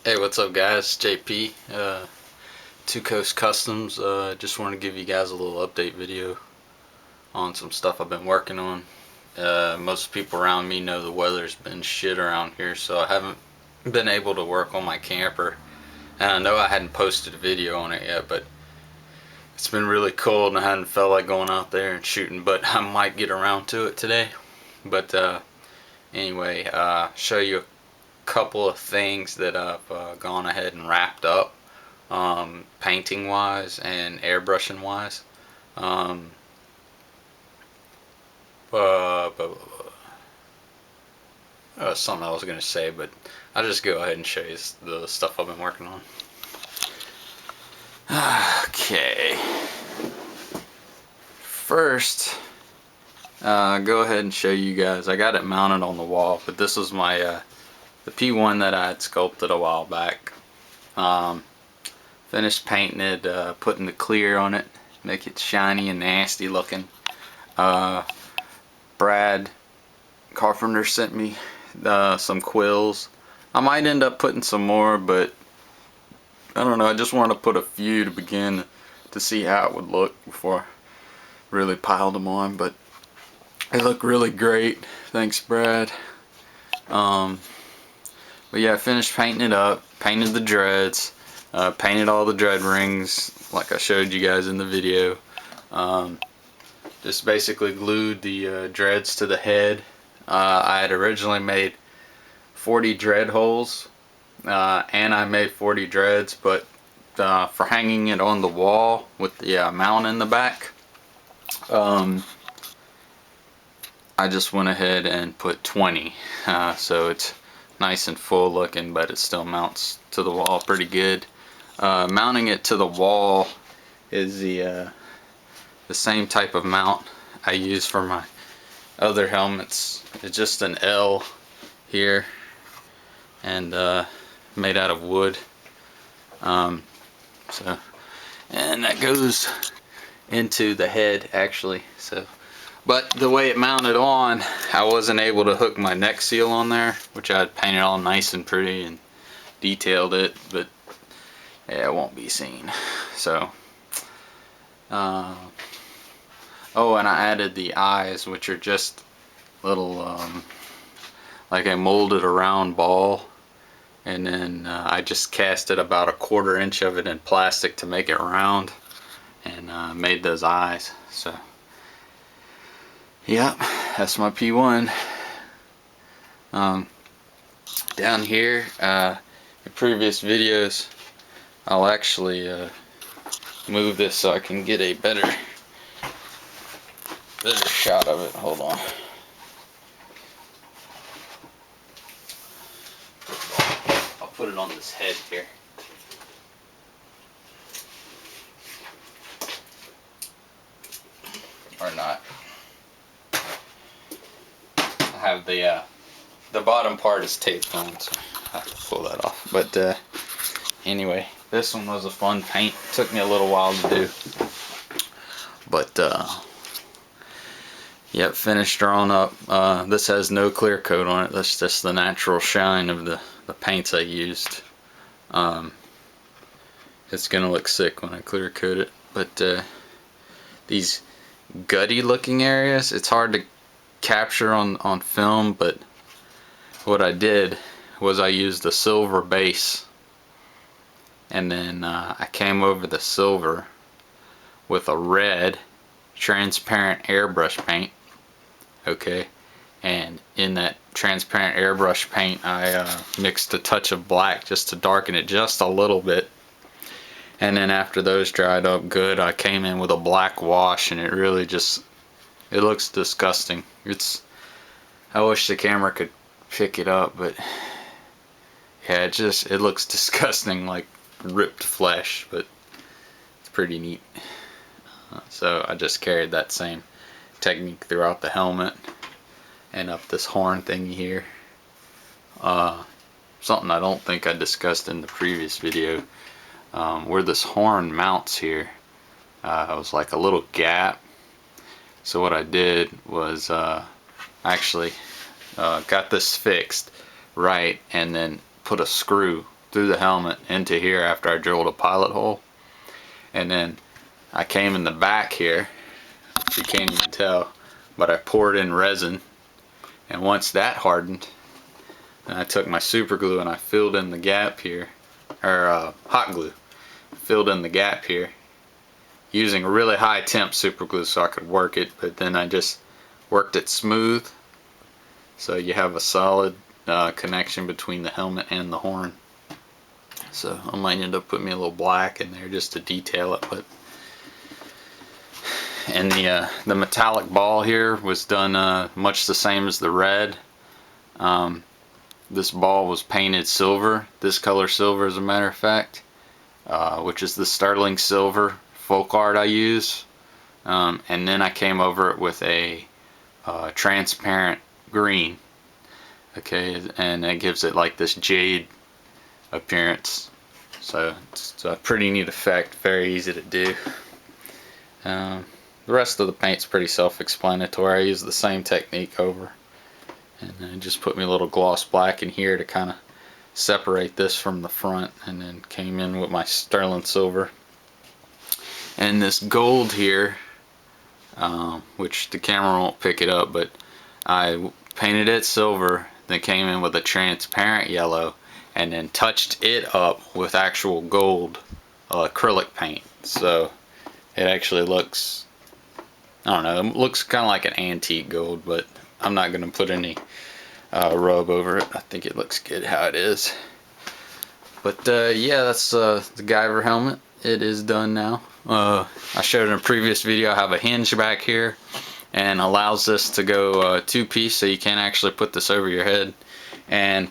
Hey, what's up guys? JP, Two Coast Customs. Just want to give you guys a little update video on some stuff I've been working on. Most people around me know the weather's been shit around here, so I haven't been able to work on my camper. And I know I hadn't posted a video on it yet, but it's been really cold and I hadn't felt like going out there and shooting, but I might get around to it today. But anyway, show you a couple of things that I've gone ahead and wrapped up. Painting wise and airbrushing wise. Um, uh, Something I was gonna say, but I'll just go ahead and show you the stuff I've been working on. Okay. First, go ahead and show you guys. I got it mounted on the wall, but this was my the P1 that I had sculpted a while back. Finished painting it, putting the clear on it, make it shiny and nasty looking. Brad Carpenter sent me some quills. I might end up putting some more, but I don't know. I just wanted to put a few to begin to see how it would look before I really piled them on. But they look really great. Thanks, Brad. But yeah, I finished painting it up, painted the dreads, painted all the dread rings like I showed you guys in the video. Just basically glued the dreads to the head. I had originally made 40 dread holes, and I made 40 dreads, but for hanging it on the wall with the mount in the back, I just went ahead and put 20. So it's nice and full looking, but it still mounts to the wall pretty good. Mounting it to the wall is the same type of mount I use for my other helmets. It's just an L here and made out of wood. And that goes into the head actually. But the way it mounted on, I wasn't able to hook my neck seal on there, which I had painted all nice and pretty and detailed it, but yeah, it won't be seen. So oh, and I added the eyes, which are just little like I molded a round ball, and then I just casted about 1/4 inch of it in plastic to make it round, and made those eyes. So yeah, that's my P1. Down here, in previous videos, I'll actually move this so I can get a better shot of it. Hold on. I'll put it on this head here. Or not. I have the bottom part is taped on, so I have to pull that off. But anyway, this one was a fun paint. Took me a little while to do. But yep, finished drawing up. This has no clear coat on it. That's just the natural shine of the paints I used. It's gonna look sick when I clear coat it. But these gutty looking areas, it's hard to capture on film, but what I did was I used a silver base, and then I came over the silver with a red transparent airbrush paint. Okay, and in that transparent airbrush paint I mixed a touch of black just to darken it just a little bit, and then after those dried up good, I came in with a black wash, and it really just, it looks disgusting. I wish the camera could pick it up, but yeah, it looks disgusting, like ripped flesh, but it's pretty neat. So I just carried that same technique throughout the helmet and up this horn thingy here. Something I don't think I discussed in the previous video, where this horn mounts here, it was like a little gap. So what I did was actually got this fixed right, and then put a screw through the helmet into here after I drilled a pilot hole. And then I came in the back here, you can't even tell, but I poured in resin, and once that hardened, then I took my super glue and I filled in the gap here, or hot glue, filled in the gap here using really high temp super glue so I could work it, but then I just worked it smooth so you have a solid connection between the helmet and the horn. So I might end up putting me a little black in there just to detail it, but and the metallic ball here was done much the same as the red. This ball was painted silver, this color silver as a matter of fact, which is the sterling silver folk art I use. And then I came over it with a transparent green. Okay, and it gives it like this jade appearance. So it's a pretty neat effect, very easy to do. The rest of the paint's pretty self-explanatory. I use the same technique over, and then just put me a little gloss black in here to kind of separate this from the front, and then came in with my sterling silver. And this gold here, which the camera won't pick it up, but I painted it silver, then came in with a transparent yellow, and then touched it up with actual gold acrylic paint. So it actually looks, I don't know, it looks kind of like an antique gold, but I'm not going to put any rub over it. I think it looks good how it is. But yeah, that's the Guyver helmet. It is done now. I showed in a previous video I have a hinge back here and allows this to go two-piece, so you can actually put this over your head. And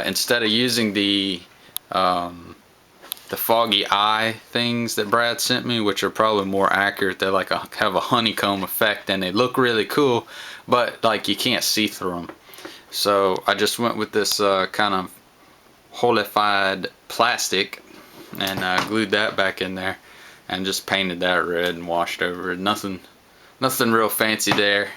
instead of using the foggy eye things that Brad sent me, which are probably more accurate, they like have a honeycomb effect and they look really cool, but like you can't see through them. So I just went with this kind of holified plastic and glued that back in there and just painted that red and washed over it. Nothing real fancy there,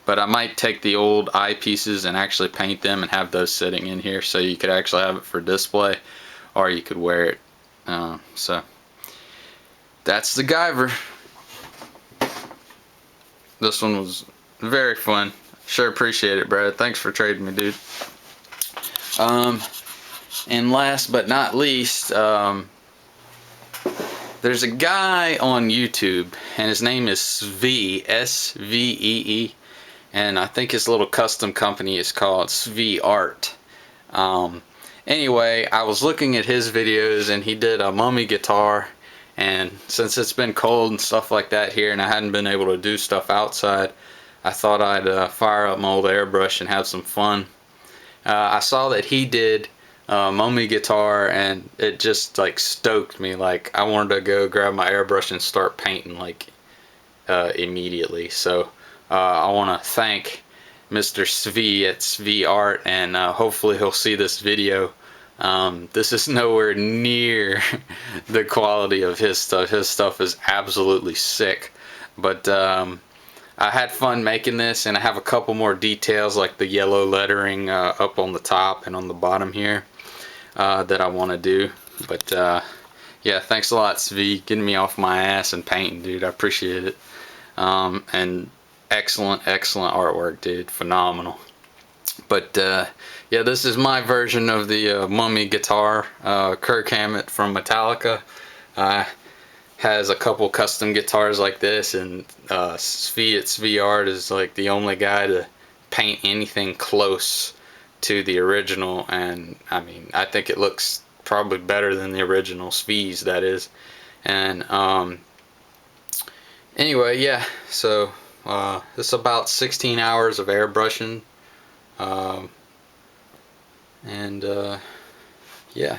but I might take the old eyepieces and actually paint them and have those sitting in here so you could actually have it for display, or you could wear it. So that's the Guyver. This one was very fun. Sure appreciate it, Brad. Thanks for trading me, dude. And last but not least, there's a guy on YouTube, and his name is Svee, S-V-E-E, and I think his little custom company is called Svee Art. Anyway, I was looking at his videos, and he did a mummy guitar, and since it's been cold and stuff like that here, and I hadn't been able to do stuff outside, I thought I'd fire up my old airbrush and have some fun. I saw that he did mummy guitar, and it just like stoked me. Like I wanted to go grab my airbrush and start painting like immediately. So I want to thank Mr. Svee at Svee Art, and hopefully he'll see this video. This is nowhere near the quality of his stuff. His stuff is absolutely sick, but I had fun making this, and I have a couple more details like the yellow lettering up on the top and on the bottom here that I want to do. But yeah, thanks a lot, Svee, getting me off my ass and painting, dude. I appreciate it. And excellent artwork, dude. Phenomenal. But yeah, this is my version of the mummy guitar. Kirk Hammett from Metallica has a couple custom guitars like this, and Svee at Svee Art is like the only guy to paint anything close to the original, and I mean, I think it looks probably better than the original Svee's, that is. And anyway, yeah, so it's about 16 hours of airbrushing, and yeah.